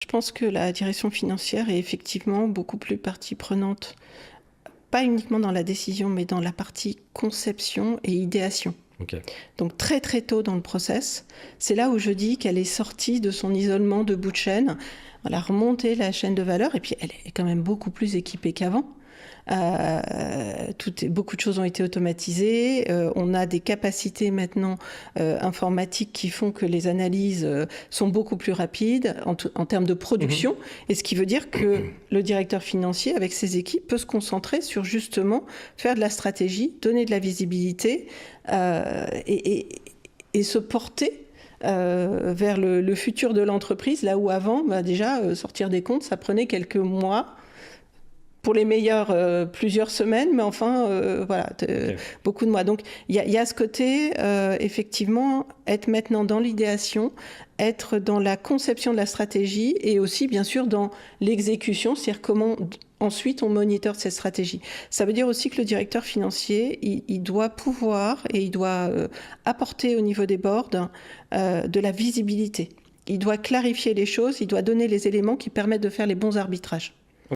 Je pense que la direction financière est effectivement beaucoup plus partie prenante, pas uniquement dans la décision, mais dans la partie conception et idéation. Ok. Donc très très tôt dans le process, c'est là où je dis qu'elle est sortie de son isolement de bout de chaîne, elle a remonté la chaîne de valeur et puis elle est quand même beaucoup plus équipée qu'avant. Beaucoup de choses ont été automatisées. On a des capacités maintenant informatiques qui font que les analyses sont beaucoup plus rapides en termes de production. Et ce qui veut dire que le directeur financier, avec ses équipes, peut se concentrer sur justement faire de la stratégie, donner de la visibilité et se porter vers le futur de l'entreprise, là où avant, déjà, sortir des comptes, ça prenait quelques mois. Pour les meilleurs, plusieurs semaines, mais enfin, voilà, beaucoup de mois. Donc, il y a ce côté, effectivement, être maintenant dans l'idéation, être dans la conception de la stratégie et aussi, bien sûr, dans l'exécution, c'est-à-dire comment ensuite on monitore cette stratégie. Ça veut dire aussi que le directeur financier, il doit pouvoir et il doit apporter au niveau des boards de la visibilité. Il doit clarifier les choses, il doit donner les éléments qui permettent de faire les bons arbitrages.